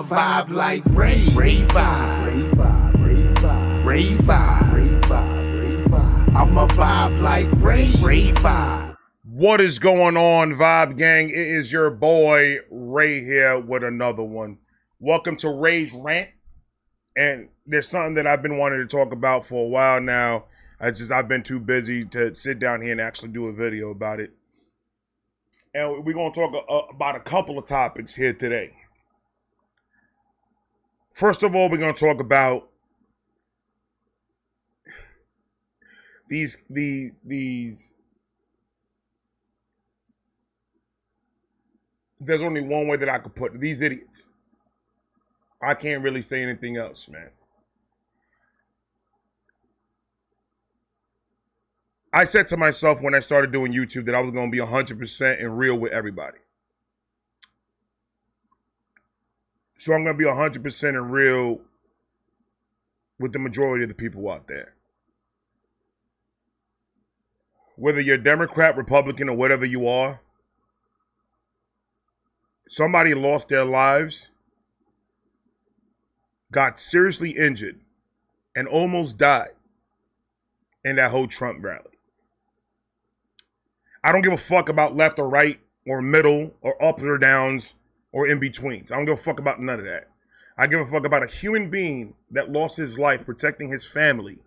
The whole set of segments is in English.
Vibe like rave, rave vibe, rave vibe, rave vibe, rave vibe, rave vibe, rave vibe. I'm a vibe like rave, rave vibe. What is going on, Vibe Gang? It is your boy Ray here with another one. Welcome to Ray's Rant. And there's something that I've been wanting to talk about for a while now. I've been too busy to sit down here and actually do a video about it. And we're going to talk about a couple of topics here today. First of all, we're going to talk about these there's only one way that I could put it. These idiots. I can't really say anything else, man. I said to myself when I started doing YouTube that I was going to be 100% and real with everybody. So I'm going to be 100% and real with the majority of the people out there. Whether you're Democrat, Republican, or whatever you are, somebody lost their lives, got seriously injured, and almost died in that whole Trump rally. I don't give a fuck about left or right or middle or ups or downs or in-betweens. I don't give a fuck about none of that. I give a fuck about a human being that lost his life protecting his family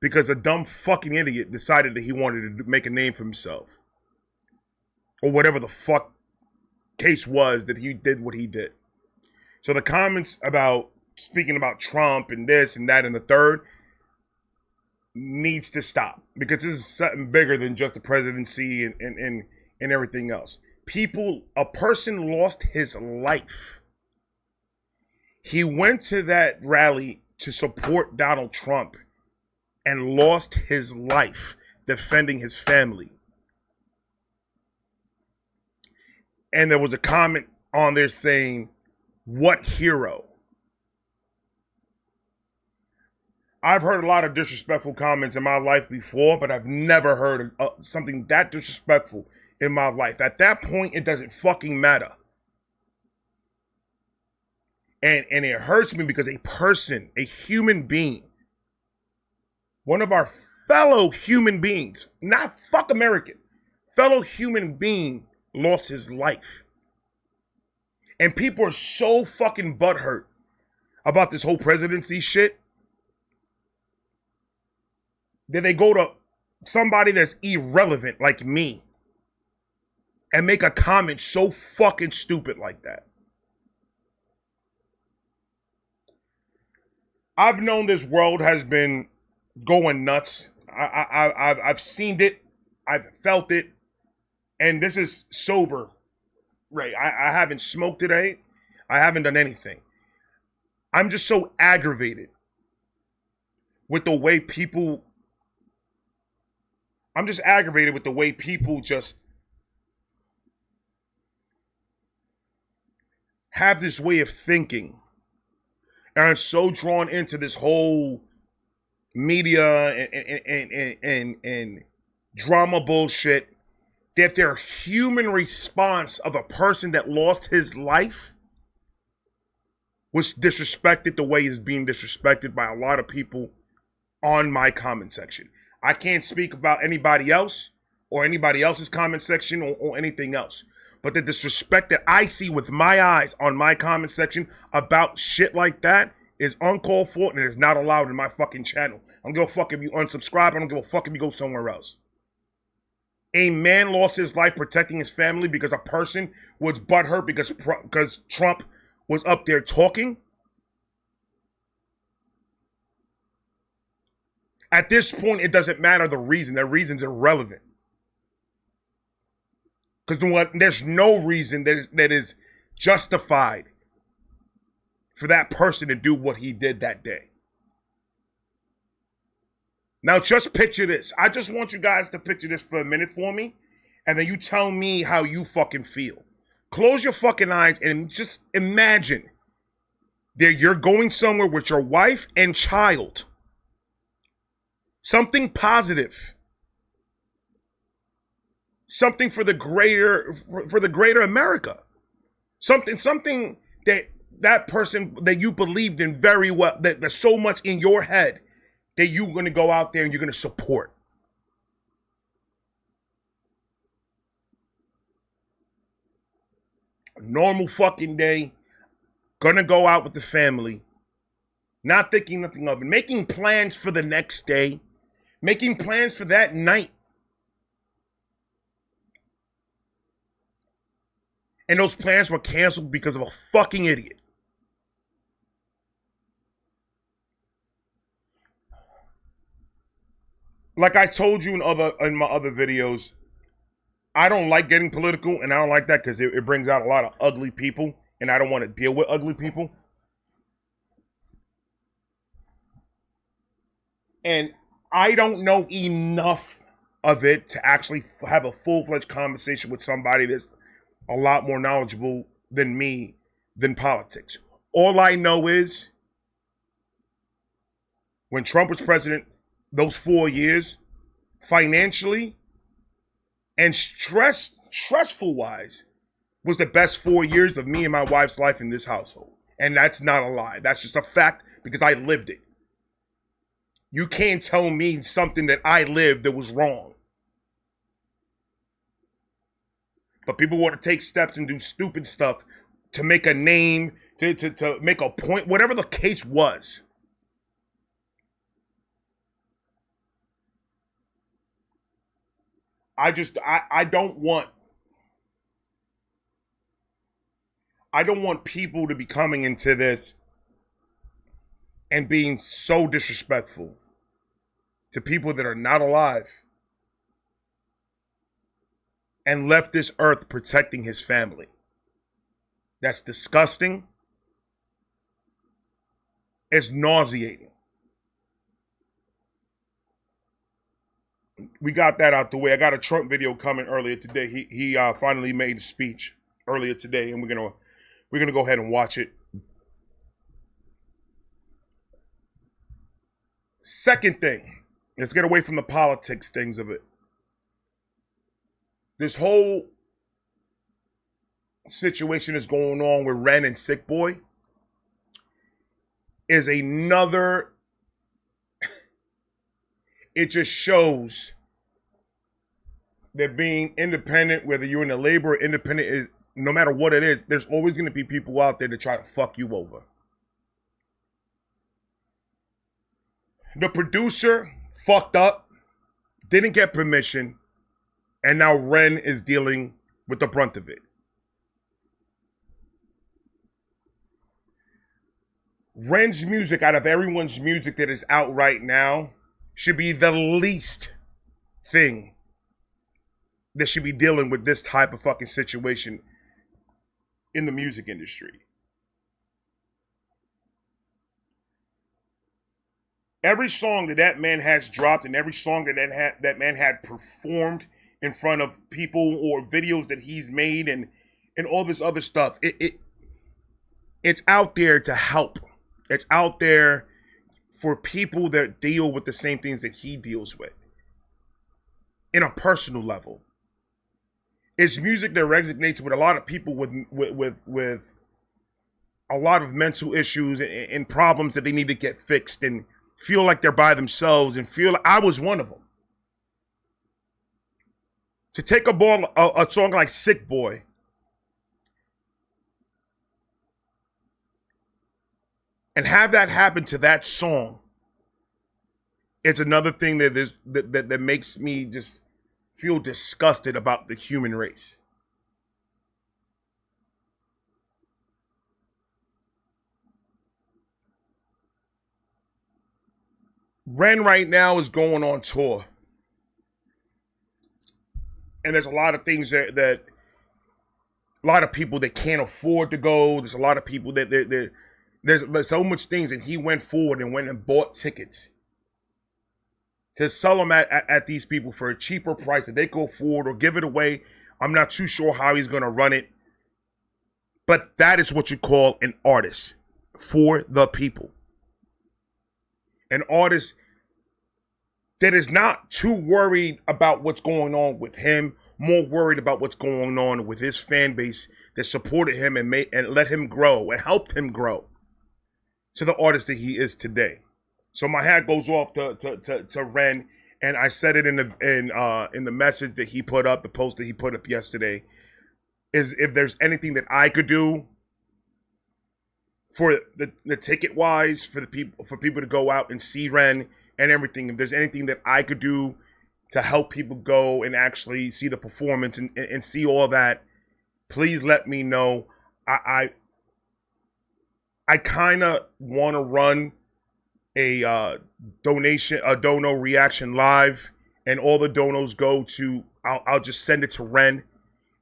because a dumb fucking idiot decided that he wanted to make a name for himself. Or whatever the fuck case was that he did what he did. So the comments about speaking about Trump and this and that and the third needs to stop. Because this is something bigger than just the presidency and everything else. A person lost his life. He went to that rally to support Donald Trump and lost his life defending his family. And there was a comment on there saying, "What hero?" I've heard a lot of disrespectful comments in my life before, but I've never heard something that disrespectful in my life. At that point, it doesn't fucking matter. And it hurts me because a person, a human being, one of our fellow human beings, not fuck American, fellow human being lost his life. And people are so fucking butthurt about this whole presidency shit that they go to somebody that's irrelevant like me and make a comment so fucking stupid like that. I've known this world has been going nuts. I've seen it. I've felt it. And this is sober, Ray. I haven't smoked today. I haven't done anything. I'm just so aggravated with the way people... I'm just aggravated with the way people just have this way of thinking and are so drawn into this whole media and drama bullshit that their human response of a person that lost his life was disrespected the way it's being disrespected by a lot of people on my comment section. I can't speak about anybody else or anybody else's comment section or anything else. But the disrespect that I see with my eyes on my comment section about shit like that is uncalled for and is not allowed in my fucking channel. I don't give a fuck if you unsubscribe. I don't give a fuck if you go somewhere else. A man lost his life protecting his family because a person was butthurt because Trump was up there talking. At this point, it doesn't matter the reason. The reason's irrelevant. Because there's no reason that is justified for that person to do what he did that day. Now, just picture this. I just want you guys to picture this for a minute for me. And then you tell me how you fucking feel. Close your fucking eyes and just imagine that you're going somewhere with your wife and child. Something positive. Something for the greater America. Something that person that you believed in very well, that there's so much in your head that you're going to go out there and you're going to support. A normal fucking day, gonna go out with the family, not thinking nothing of it, making plans for the next day, making plans for that night. And those plans were canceled because of a fucking idiot. Like I told you in my other videos, I don't like getting political, and I don't like that because it brings out a lot of ugly people, and I don't want to deal with ugly people. And I don't know enough of it to actually have a full-fledged conversation with somebody that's a lot more knowledgeable than me than politics. All I know is when Trump was president, those 4 years, financially and stressful wise, was the best 4 years of me and my wife's life in this household. And that's not a lie. That's just a fact because I lived it. You can't tell me something that I lived that was wrong. But people want to take steps and do stupid stuff to make a name, to make a point, whatever the case was. I don't want people to be coming into this and being so disrespectful to people that are not alive and left this earth protecting his family. That's disgusting. It's nauseating. We got that out the way. I got a Trump video coming earlier today. He finally made a speech earlier today, and we're gonna go ahead and watch it. Second thing, let's get away from the politics things of it. This whole situation that's going on with Rant and Sickboi is another. It just shows that being independent, whether you're in the labor or independent, is no matter what it is, there's always going to be people out there to try to fuck you over. The producer fucked up, didn't get permission, and now Ren is dealing with the brunt of it. Ren's music, out of everyone's music that is out right now, should be the least thing that should be dealing with this type of fucking situation in the music industry. Every song that man has dropped and every song that man had performed in front of people or videos that he's made and all this other stuff, it's out there to help. It's out there for people that deal with the same things that he deals with in a personal level. It's music that resonates with a lot of people with a lot of mental issues and problems that they need to get fixed and feel like they're by themselves and feel like I was one of them. To take a song like Sickboi and have that happen to that song, it's another thing that makes me just feel disgusted about the human race. Ren right now is going on tour. And there's a lot of things that a lot of people that can't afford to go. There's a lot of people that there's so much things that he went forward and went and bought tickets to sell them at these people for a cheaper price that they go forward or give it away. I'm not too sure how he's going to run it. But that is what you call an artist for the people. An artist that is not too worried about what's going on with him, more worried about what's going on with his fan base that supported him and let him grow and helped him grow to the artist that he is today. So my hat goes off to Ren, and I said it in the message that he put up, the post that he put up yesterday, is if there's anything that I could do for the ticket wise for people to go out and see Ren and everything, if there's anything that I could do to help people go and actually see the performance and see all that, please let me know. I kind of want to run a dono reaction live, and all the donos go to, I'll just send it to Ren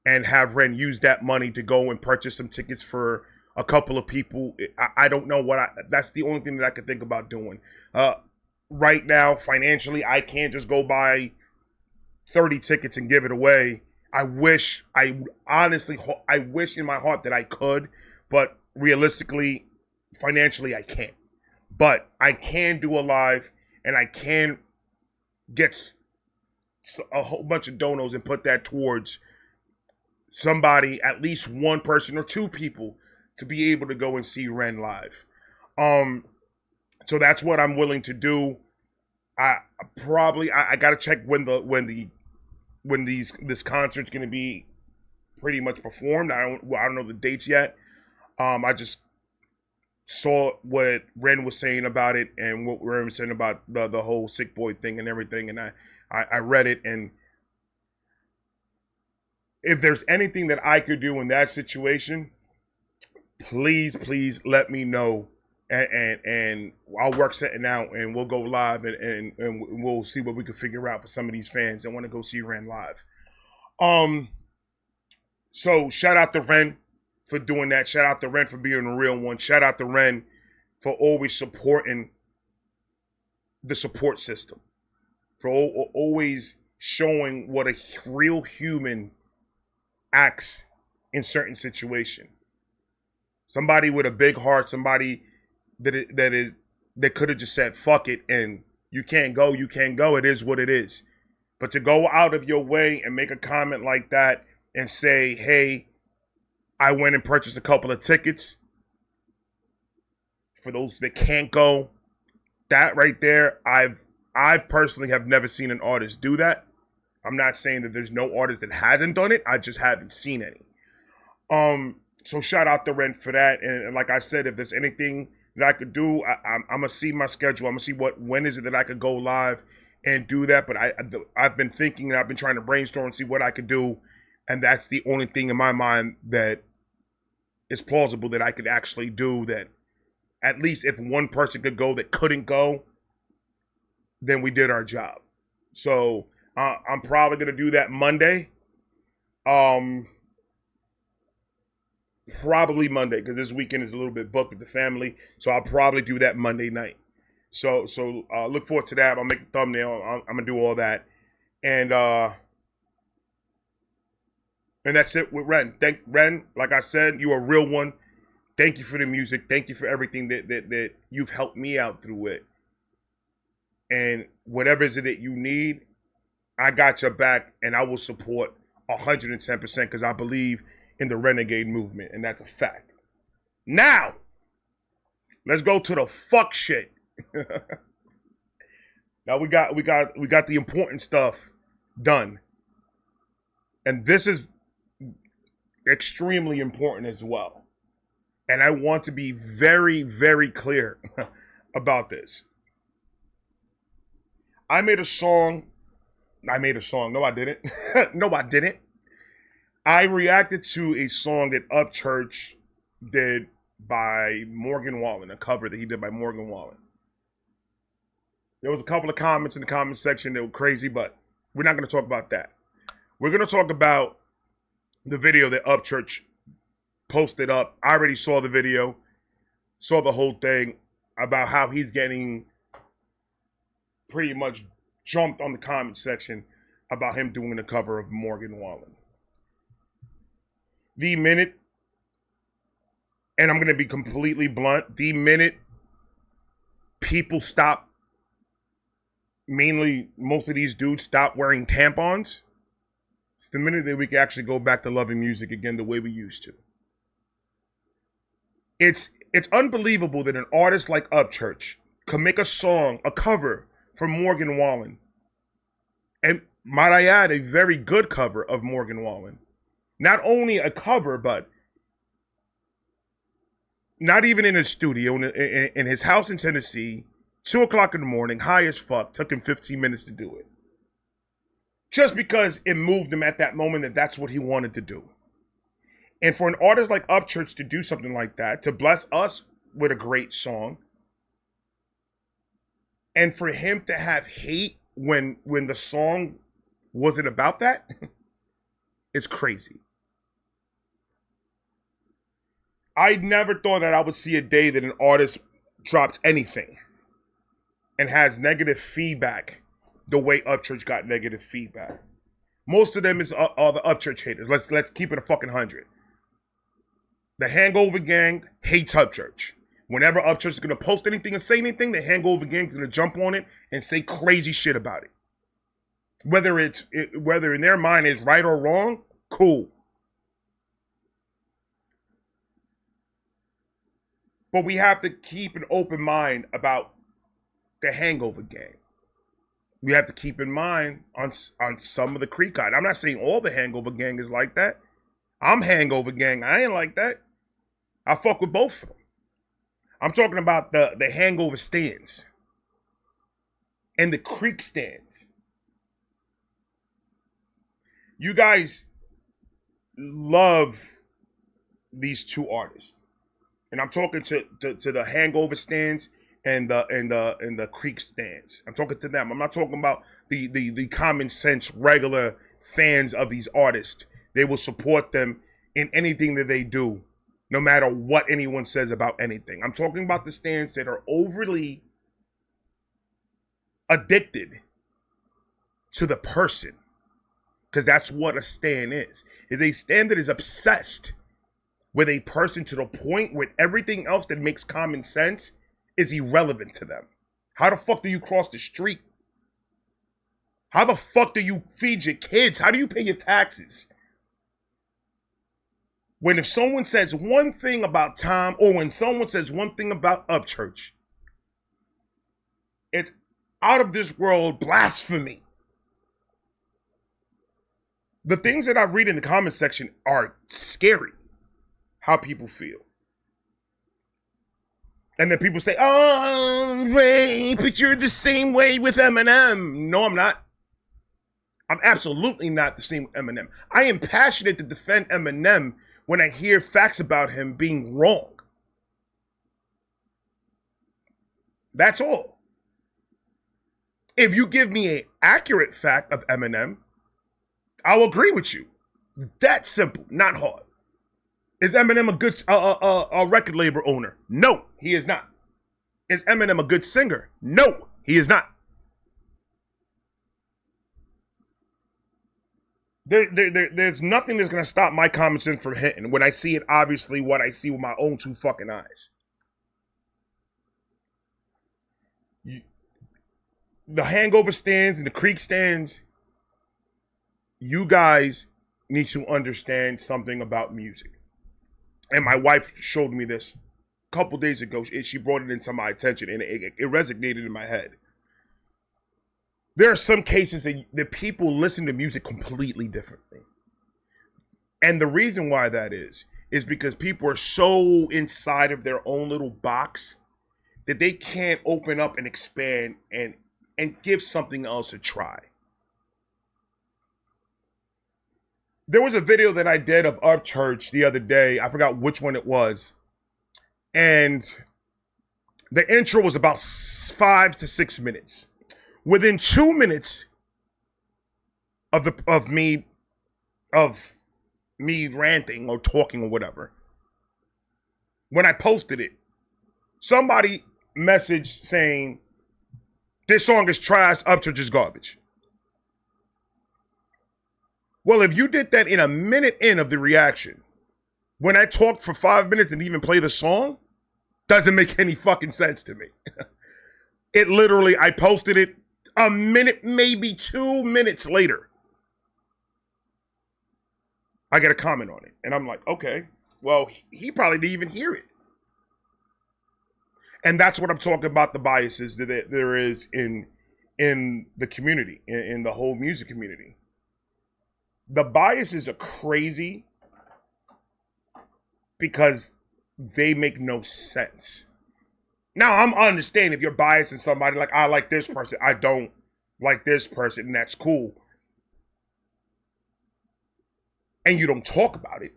and have Ren use that money to go and purchase some tickets for a couple of people. I don't know that's the only thing that I could think about doing. Right now, financially, I can't just go buy 30 tickets and give it away. I wish in my heart that I could, but realistically, financially, I can't. But I can do a live, and I can get a whole bunch of donos and put that towards somebody, at least one person or two people, to be able to go and see Ren live. So that's what I'm willing to do. I gotta check when this concert's gonna be pretty much performed. I don't know the dates yet. I just saw what Ren was saying about it and what Ren was saying about the whole Sickboi thing and everything, and I read it, and if there's anything that I could do in that situation, please let me know, and I'll work something out, and we'll go live, and we'll see what we can figure out for some of these fans that want to go see Ren live. So shout out to Ren for doing that. Shout out to Ren for being a real one. Shout out to Ren for always supporting the support system, for always showing what a real human acts in certain situation. Somebody with a big heart, somebody that could have just said fuck it and you can't go. It is what it is. But to go out of your way and make a comment like that and say, hey, I went and purchased a couple of tickets for those that can't go. That right there, I personally have never seen an artist do that. I'm not saying that there's no artist that hasn't done it. I just haven't seen any. So shout out to Ren for that. And like I said, if there's anything that I could do, I'm gonna see my schedule. I'm gonna see when is it that I could go live and do that. But I've been thinking, and I've been trying to brainstorm and see what I could do. And that's the only thing in my mind that is plausible that I could actually do, that at least if one person could go that couldn't go, then we did our job. So I'm probably going to do that Monday. Probably Monday, because this weekend is a little bit booked with the family. So I'll probably do that Monday night. So look forward to that. I'll make a thumbnail. I'm going to do all that. And that's it with Ren. Ren, like I said, you're a real one. Thank you for the music. Thank you for everything that you've helped me out through it. And whatever is it that you need, I got your back, and I will support 110% because I believe in the renegade movement, and that's a fact. Now, let's go to the fuck shit. Now we got the important stuff done, and this is extremely important as well. And I want to be very, very clear about this. I made a song. No, I didn't. No, I didn't. I reacted to a song that Upchurch did by Morgan Wallen, a cover that he did by Morgan Wallen. There was a couple of comments in the comment section that were crazy, but we're not going to talk about that. We're going to talk about the video that Upchurch posted up. I already saw the video, saw the whole thing about how he's getting pretty much jumped on the comment section about him doing a cover of Morgan Wallen. The minute, and I'm going to be completely blunt, the minute people stop, mainly most of these dudes stop wearing tampons, It's the minute that we can actually go back to loving music again the way we used to. It's unbelievable that an artist like Upchurch could make a song, a cover for Morgan Wallen. And might I add, a very good cover of Morgan Wallen. Not only a cover, but not even in his studio, in his house in Tennessee, 2 o'clock in the morning, high as fuck, took him 15 minutes to do it. Just because it moved him at that moment that's what he wanted to do. And for an artist like Upchurch to do something like that, to bless us with a great song, and for him to have hate when the song wasn't about that, it's crazy. I never thought that I would see a day that an artist drops anything and has negative feedback the way Upchurch got negative feedback. Most of them are the Upchurch haters. Let's keep it a fucking 100. The Hangover Gang hates Upchurch. Whenever Upchurch is going to post anything and say anything, the Hangover Gang's going to jump on it and say crazy shit about it. Whether in their mind it's right or wrong, cool. But we have to keep an open mind about the Hangover Gang. We have to keep in mind on some of the Creek guys. I'm not saying all the Hangover Gang is like that. I'm Hangover Gang. I ain't like that. I fuck with both of them. I'm talking about the Hangover stands and the Creek stands. You guys love these two artists. And I'm talking to the Hangover stands and the Creek stands. I'm talking to them. I'm not talking about the common sense regular fans of these artists. They will support them in anything that they do, no matter what anyone says about anything. I'm talking about the stands that are overly addicted to the person. Because that's what a stan is a stan that is obsessed with a person to the point where everything else that makes common sense is irrelevant to them. How the fuck do you cross the street? How the fuck do you feed your kids? How do you pay your taxes? When if someone says one thing about Tom, or when someone says one thing about Upchurch, it's out of this world blasphemy. The things that I read in the comment section are scary. How people feel. And then people say, oh, Ray, but you're the same way with Eminem. No, I'm not. I'm absolutely not the same with Eminem. I am passionate to defend Eminem when I hear facts about him being wrong. That's all. If you give me an accurate fact of Eminem, I'll agree with you. That's simple, not hard. Is Eminem a good record label owner? No, he is not. Is Eminem a good singer? No, he is not. There's nothing that's going to stop my common sense from hitting when I see it, obviously, what I see with my own two fucking eyes. The Hangover stands and the Creek stands, you guys need to understand something about music. And my wife showed me this a couple days ago. She brought it into my attention, and it resonated in my head. There are some cases that people listen to music completely differently. And the reason why that is because people are so inside of their own little box that they can't open up and expand and give something else a try. There was a video that I did of Upchurch the other day. I forgot which one it was. And the intro was about 5 to 6 minutes. Within 2 minutes of me ranting or talking or whatever, when I posted it, somebody messaged saying, this song is trash, Upchurch is garbage. Well, if you did that in a minute in of the reaction, when I talked for 5 minutes and even play the song, doesn't make any fucking sense to me. It literally, I posted it a minute, maybe 2 minutes later. I get a comment on it. And I'm like, okay, well, he probably didn't even hear it. And that's what I'm talking about, the biases that there is in the community, in the whole music community. The biases are crazy because they make no sense. Now, I'm understanding if you're biased in somebody, like, I like this person, I don't like this person, and that's cool. And you don't talk about it.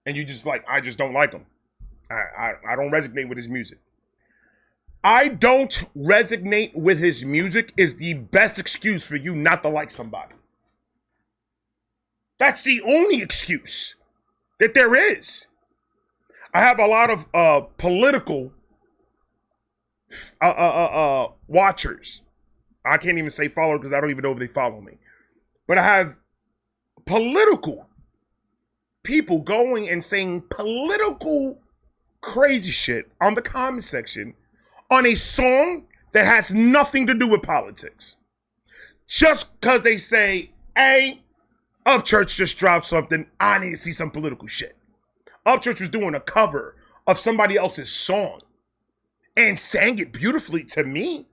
And you just like, I just don't like him. I don't resonate with his music. I don't resonate with his music is the best excuse for you not to like somebody. That's the only excuse that there is. I have a lot of political watchers. I can't even say followers because I don't even know if they follow me. But I have political people going and saying political crazy shit on the comment section on a song that has nothing to do with politics. Just because they say, hey, Upchurch just dropped something, I need to see some political shit. Upchurch was doing a cover of somebody else's song and sang it beautifully to me.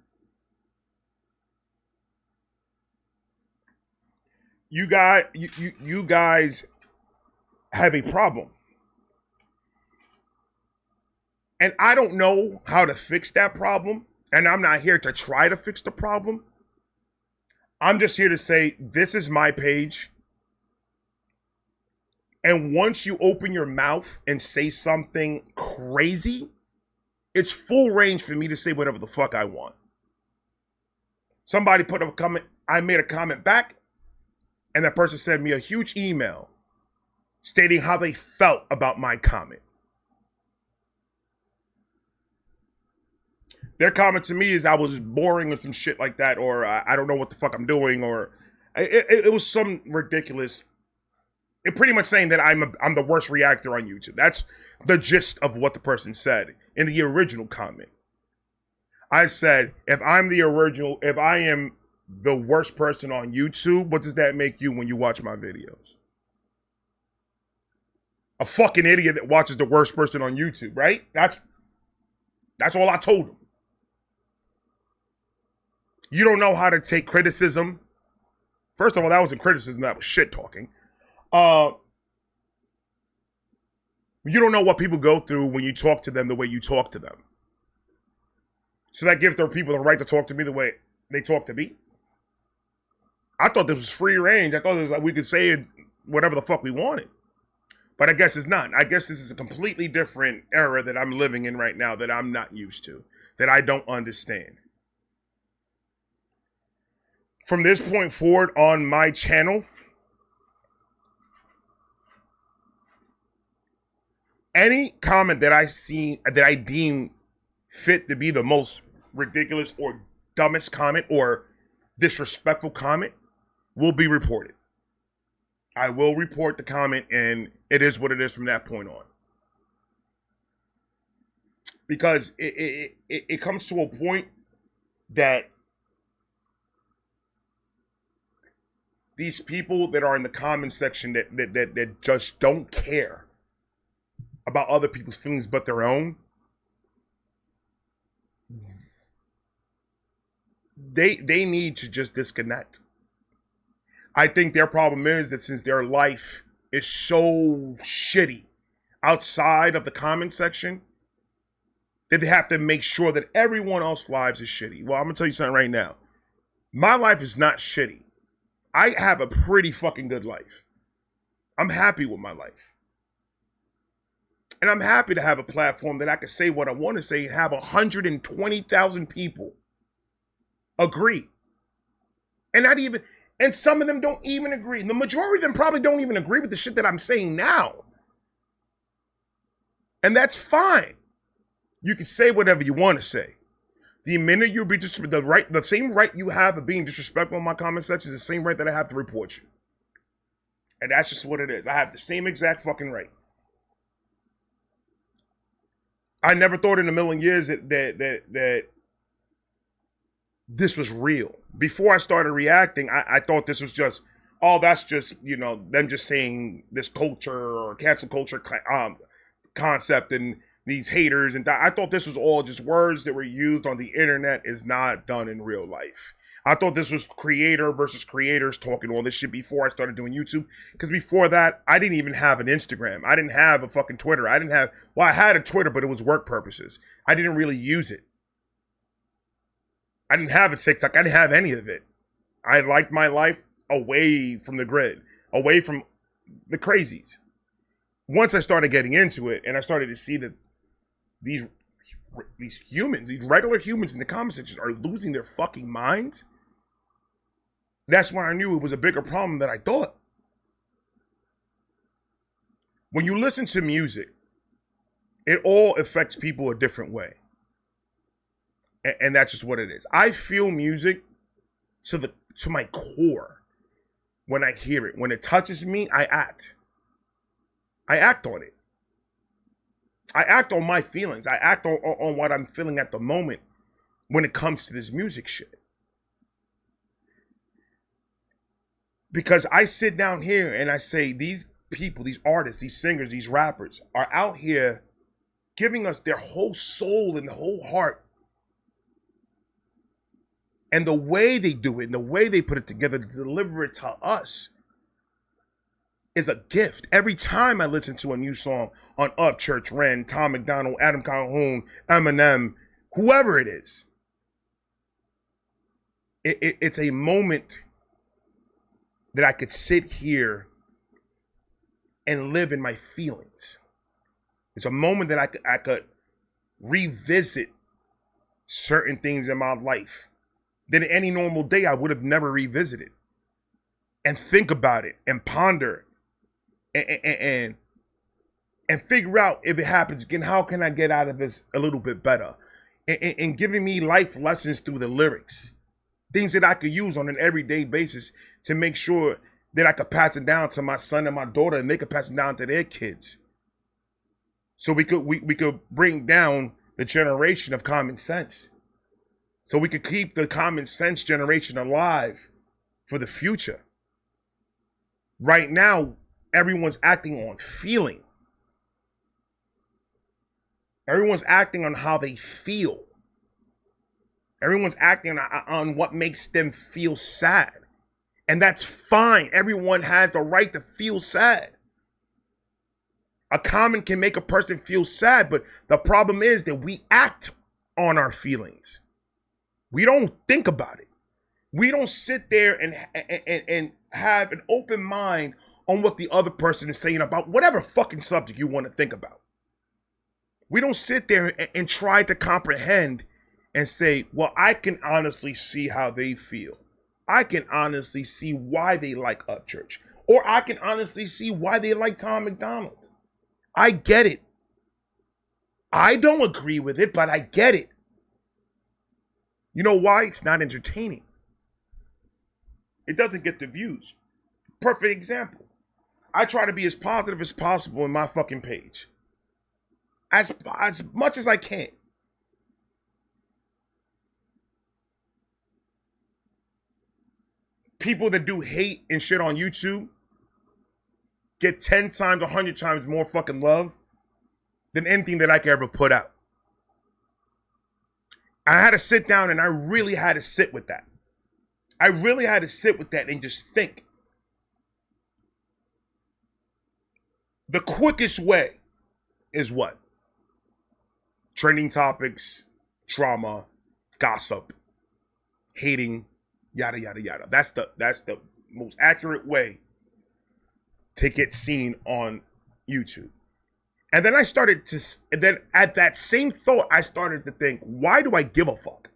You guys have a problem. And I don't know how to fix that problem. And I'm not here to try to fix the problem. I'm just here to say, this is my page. And once you open your mouth and say something crazy, it's full range for me to say whatever the fuck I want. Somebody put up a comment, I made a comment back, and that person sent me a huge email stating how they felt about my comment. Their comment to me is I was boring or some shit like that, or I don't know what the fuck I'm doing, or it was some ridiculous. It pretty much saying that I'm the worst reactor on YouTube. That's the gist of what the person said in the original comment. I said, if I am the worst person on YouTube, what does that make you when you watch my videos? A fucking idiot that watches the worst person on YouTube, right? That's all I told him. You don't know how to take criticism. First of all, that wasn't criticism, that was shit talking. You don't know what people go through when you talk to them the way you talk to them. So that gives their people the right to talk to me the way they talk to me. I thought this was free range. I thought it was like we could say whatever the fuck we wanted. But I guess it's not. I guess this is a completely different era that I'm living in right now that I'm not used to, that I don't understand. From this point forward on my channel, any comment that I deem fit to be the most ridiculous or dumbest comment or disrespectful comment will be reported. I will report the comment, and it is what it is from that point on. Because it comes to a point that these people that are in the comment section that just don't care about other people's feelings but their own, they need to just disconnect. I think their problem is that since their life is so shitty outside of the comment section, that they have to make sure that everyone else's lives is shitty. Well, I'm gonna tell you something right now. My life is not shitty. I have a pretty fucking good life. I'm happy with my life. And I'm happy to have a platform that I can say what I want to say and have 120,000 people agree. And some of them don't even agree. And the majority of them probably don't even agree with the shit that I'm saying now. And that's fine. You can say whatever you want to say. The minute you be the same right you have of being disrespectful in my comment section is the same right that I have to report you. And that's just what it is. I have the same exact fucking right. I never thought in a million years that this was real. Before I started reacting, I thought this was just oh, that's just, you know, them just saying this culture or cancel culture concept and these haters. And I thought this was all just words that were used on the internet, is not done in real life. I thought this was creator versus creators talking all this shit before I started doing YouTube. Because before that, I didn't even have an Instagram. I didn't have a fucking Twitter. I had a Twitter, but it was work purposes. I didn't really use it. I didn't have a TikTok. I didn't have any of it. I liked my life away from the grid, away from the crazies. Once I started getting into it and I started to see that these humans, these regular humans in the comment section are losing their fucking minds, that's when I knew it was a bigger problem than I thought. When you listen to music, it all affects people a different way. And that's just what it is. I feel music to my core when I hear it. When it touches me, I act. I act on it. I act on my feelings. I act on what I'm feeling at the moment when it comes to this music shit. Because I sit down here and I say, these people, these artists, these singers, these rappers are out here giving us their whole soul and the whole heart. And the way they do it and the way they put it together to deliver it to us is a gift. Every time I listen to a new song on Upchurch, Rant, Tom McDonald, Adam Calhoun, Eminem, whoever it is, it's a moment that I could sit here and live in my feelings. It's a moment that I could revisit certain things in my life that any normal day I would have never revisited, and think about it and ponder and figure out, if it happens again, how can I get out of this a little bit better, and giving me life lessons through the lyrics, things that I could use on an everyday basis to make sure that I could pass it down to my son and my daughter, and they could pass it down to their kids. So we could bring down the generation of common sense. So we could keep the common sense generation alive for the future. Right now, everyone's acting on feeling. Everyone's acting on how they feel. Everyone's acting on what makes them feel sad. And that's fine. Everyone has the right to feel sad. A comment can make a person feel sad, but the problem is that we act on our feelings. We don't think about it. We don't sit there and have an open mind on what the other person is saying about whatever fucking subject you want to think about. We don't sit there and try to comprehend and say, well, I can honestly see how they feel. I can honestly see why they like Upchurch. Or I can honestly see why they like Tom McDonald. I get it. I don't agree with it, but I get it. You know why? It's not entertaining. It doesn't get the views. Perfect example. I try to be as positive as possible in my fucking page. As much as I can. People that do hate and shit on YouTube get 10 times, 100 times more fucking love than anything that I could ever put out. I had to sit down and I really had to sit with that. I really had to sit with that and just think. The quickest way is what? Trending topics, drama, gossip, hating, yada, yada, yada. That's the most accurate way to get seen on YouTube. And then at that same thought, I started to think, why do I give a fuck?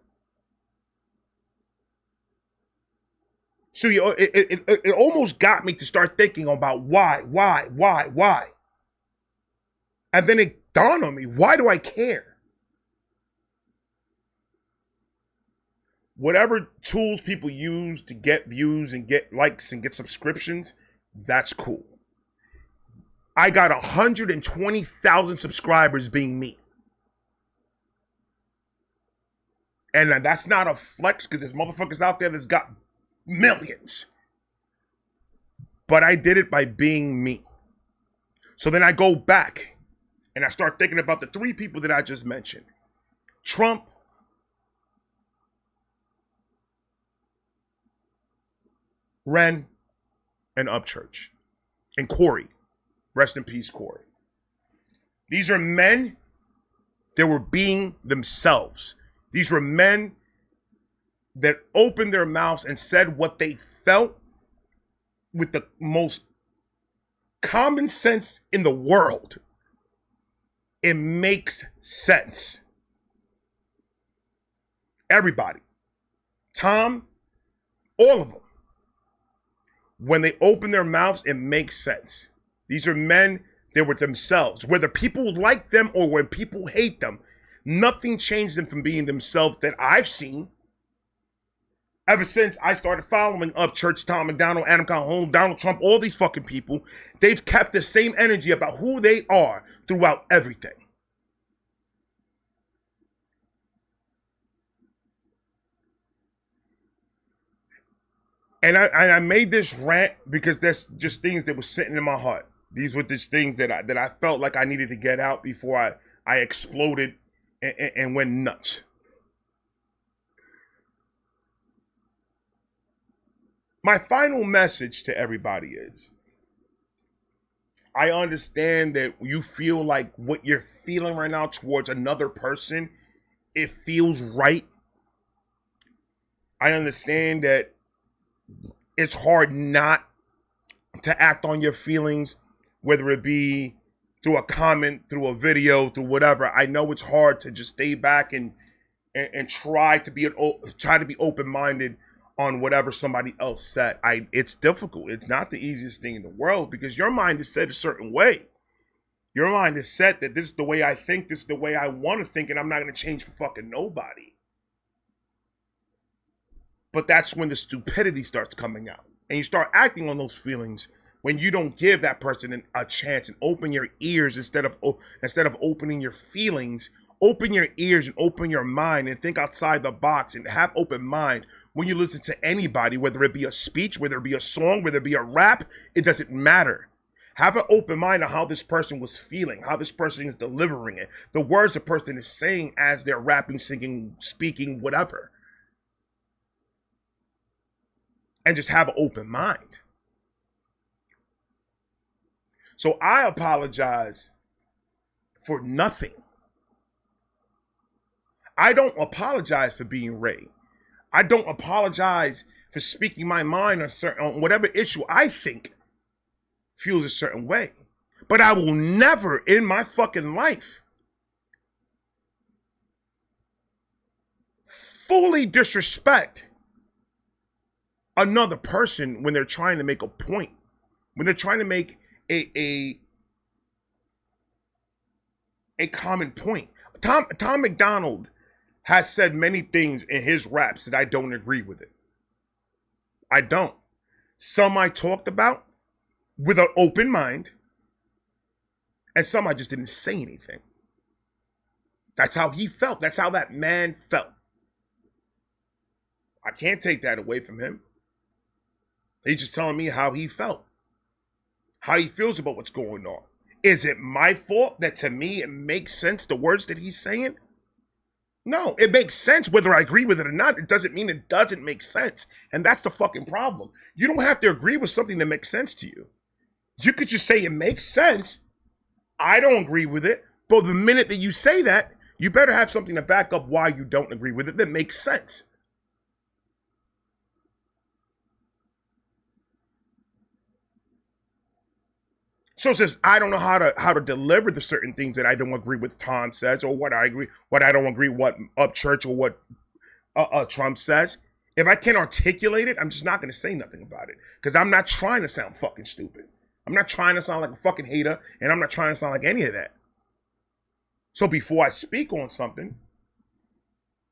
So it almost got me to start thinking about why. And then it dawned on me, why do I care? Whatever tools people use to get views and get likes and get subscriptions, that's cool. I got 120,000 subscribers being me. And that's not a flex, because there's motherfuckers out there that's got millions. But I did it by being me. So then I go back and I start thinking about the three people that I just mentioned. Trump, Ren, and Upchurch. And Corey. Rest in peace, Corey. These are men that were being themselves. These were men that opened their mouths and said what they felt with the most common sense in the world. It makes sense. Everybody. Tom, all of them. When they open their mouths, it makes sense. These are men that were themselves. Whether people like them or when people hate them, nothing changed them from being themselves that I've seen. Ever since I started following Upchurch, Tom McDonald, Adam Calhoun, Donald Trump, all these fucking people, they've kept the same energy about who they are throughout everything. And I made this rant because that's just things that were sitting in my heart. These were just things that I felt like I needed to get out before I exploded and went nuts. My final message to everybody is, I understand that you feel like what you're feeling right now towards another person, it feels right. I understand that it's hard not to act on your feelings, whether it be through a comment, through a video, through whatever. I know it's hard to just stay back and try to be open-minded on whatever somebody else said. It's difficult. It's not the easiest thing in the world because your mind is set a certain way. Your mind is set that this is the way I think, this is the way I want to think, and I'm not going to change for fucking nobody. But that's when the stupidity starts coming out. And you start acting on those feelings when you don't give that person a chance and open your ears instead of opening your feelings. Open your ears and open your mind and think outside the box and have open mind when you listen to anybody, whether it be a speech, whether it be a song, whether it be a rap, it doesn't matter. Have an open mind on how this person was feeling, how this person is delivering it, the words the person is saying as they're rapping, singing, speaking, whatever. And just have an open mind. So I apologize for nothing. I don't apologize for being Ray. I don't apologize for speaking my mind on whatever issue I think feels a certain way. But I will never in my fucking life fully disrespect another person when they're trying to make a point, when they're trying to make a common point. Tom McDonald has said many things in his raps that I don't agree with it. I don't. Some I talked about with an open mind, and some I just didn't say anything. That's how he felt. That's how that man felt. I can't take that away from him. He's just telling me how he felt, how he feels about what's going on. Is it my fault that to me it makes sense, the words that he's saying? No, it makes sense whether I agree with it or not. It doesn't mean it doesn't make sense. And that's the fucking problem. You don't have to agree with something that makes sense to you. You could just say it makes sense. I don't agree with it. But the minute that you say that, you better have something to back up why you don't agree with it that makes sense. So it says, I don't know how to deliver the certain things that I don't agree with Tom says, or what I don't agree what Upchurch or what Trump says. If I can't articulate it, I'm just not going to say nothing about it. Because I'm not trying to sound fucking stupid. I'm not trying to sound like a fucking hater, and I'm not trying to sound like any of that. So before I speak on something,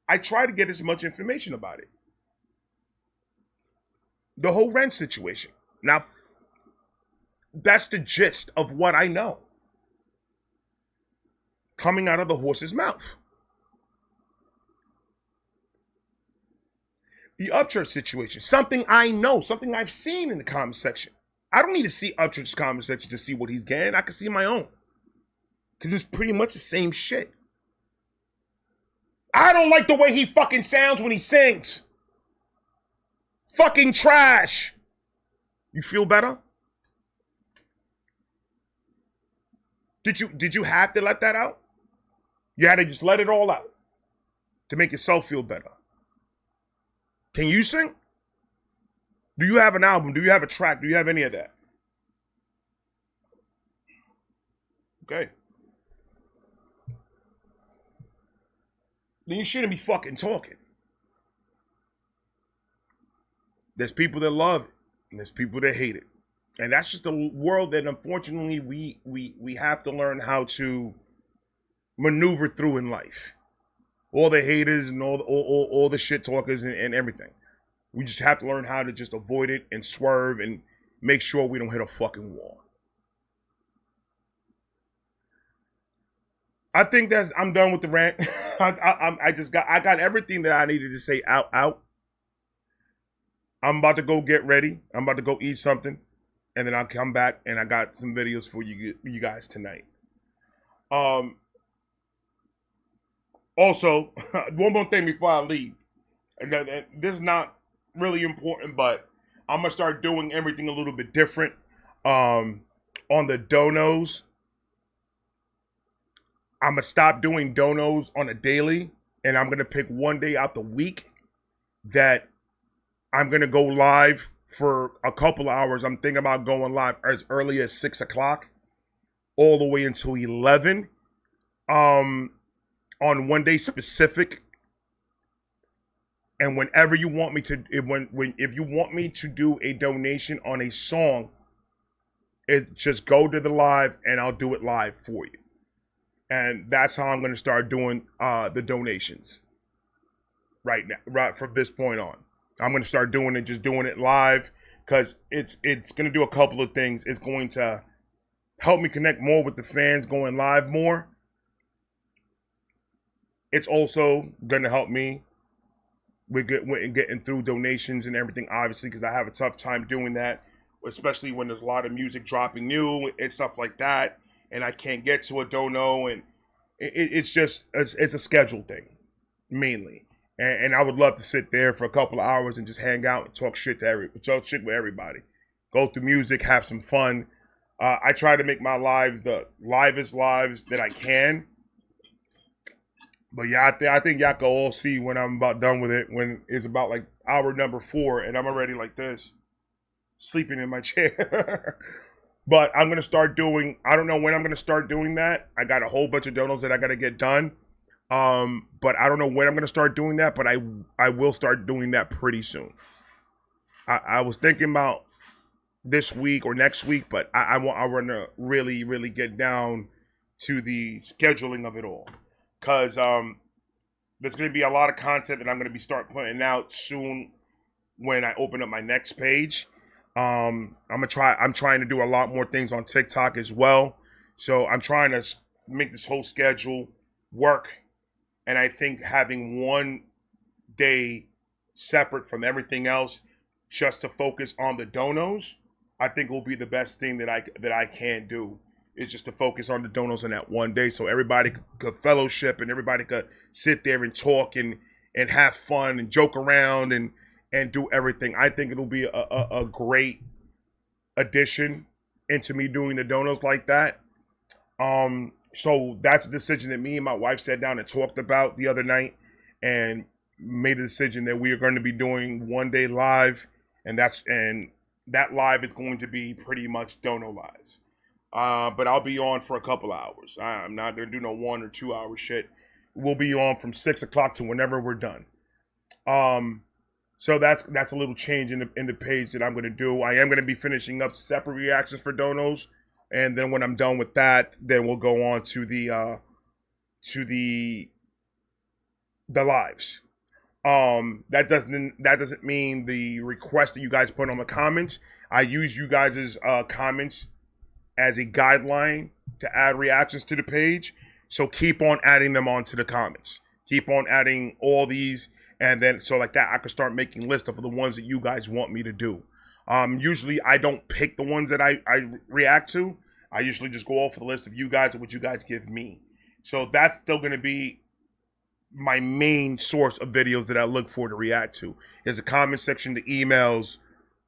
I try to get as much information about it. The whole Rant situation. Now, that's the gist of what I know coming out of the horse's mouth. The Upchurch situation, something I know, something I've seen in the comment section. I don't need to see Upchurch's comment section to see what he's getting. I can see my own. Because it's pretty much the same shit. I don't like the way he fucking sounds when he sings. Fucking trash. You feel better? Did you have to let that out? You had to just let it all out to make yourself feel better. Can you sing? Do you have an album? Do you have a track? Do you have any of that? Okay. Then you shouldn't be fucking talking. There's people that love it, and there's people that hate it. And that's just the world that unfortunately we have to learn how to maneuver through in life. All the haters and all the shit talkers and everything. We just have to learn how to just avoid it and swerve and make sure we don't hit a fucking wall. I think I'm done with the rant. I got everything that I needed to say out. I'm about to go get ready. I'm about to go eat something, and then I'll come back and I got some videos for you guys tonight. Also, one more thing before I leave, and this is not really important, but I'm gonna start doing everything a little bit different. On the donos, I'm gonna stop doing donos on a daily, and I'm gonna pick one day out the week that I'm gonna go live for a couple hours. I'm thinking about going live as early as 6 o'clock, all the way until 11. On one day specific, and whenever you want me to, if you want me to do a donation on a song, just go to the live and I'll do it live for you. And that's how I'm going to start doing the donations right now, right from this point on. I'm going to start doing it live, because it's going to do a couple of things. It's going to help me connect more with the fans going live more. It's also going to help me with getting through donations and everything, obviously, because I have a tough time doing that, especially when there's a lot of music dropping new and stuff like that, and I can't get to a dono, and it's a schedule thing, mainly. And I would love to sit there for a couple of hours and just hang out and talk shit with everybody. Go through music, have some fun. I try to make my lives the livest lives that I can. But yeah, I think y'all can all see when I'm about done with it, when it's about like hour number 4 and I'm already like this, sleeping in my chair. But I'm going to start doing, I don't know when I'm going to start doing that. I got a whole bunch of donos that I got to get done. But I don't know when I'm going to start doing that, but I will start doing that pretty soon. I was thinking about this week or next week, but I want to really, really get down to the scheduling of it all. Because there's going to be a lot of content that I'm going to start putting out soon when I open up my next page. I'm trying to do a lot more things on TikTok as well. So I'm trying to make this whole schedule work. And I think having one day separate from everything else, just to focus on the donos, I think will be the best thing that I can do. Is just to focus on the donos in that one day, so everybody could fellowship and everybody could sit there and talk and have fun and joke around and do everything. I think it'll be a great addition into me doing the donos like that. So that's a decision that me and my wife sat down and talked about the other night, and made a decision that we are going to be doing one day live, and that live is going to be pretty much dono lives. But I'll be on for a couple hours. I'm not going to do no 1 or 2 hour shit. We'll be on from 6 o'clock to whenever we're done. So that's a little change in the page that I'm going to do. I am going to be finishing up separate reactions for donos. And then when I'm done with that, then we'll go on to the lives. That doesn't mean the request that you guys put on the comments. I use you guys' comments as a guideline to add reactions to the page. So keep on adding them onto the comments. Keep on adding all these, and then so like that I can start making lists of the ones that you guys want me to do. Usually I don't pick the ones that I react to. I usually just go off the list of you guys and what you guys give me. So that's still going to be my main source of videos that I look for to react to. Is the comment section, the emails,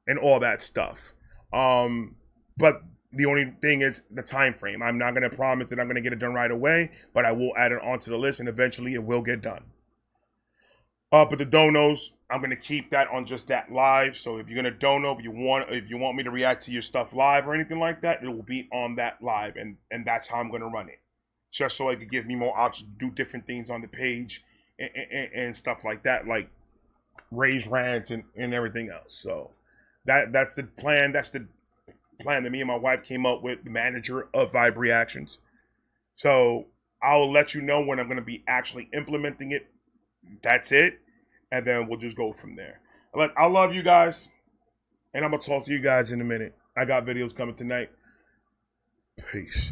and all that stuff. But the only thing is the time frame. I'm not going to promise that I'm going to get it done right away, but I will add it onto the list, and eventually it will get done. But the donos, I'm gonna keep that on just that live. So if you're gonna dono, if you want me to react to your stuff live or anything like that, it will be on that live, and that's how I'm gonna run it, just so it could give me more options to do different things on the page and stuff like that, like raise rants and everything else. So that's the plan. That's the plan that me and my wife came up with, the manager of Vibe Reactions. So I'll let you know when I'm gonna be actually implementing it. That's it. And then we'll just go from there. Look, I love you guys. And I'm going to talk to you guys in a minute. I got videos coming tonight. Peace.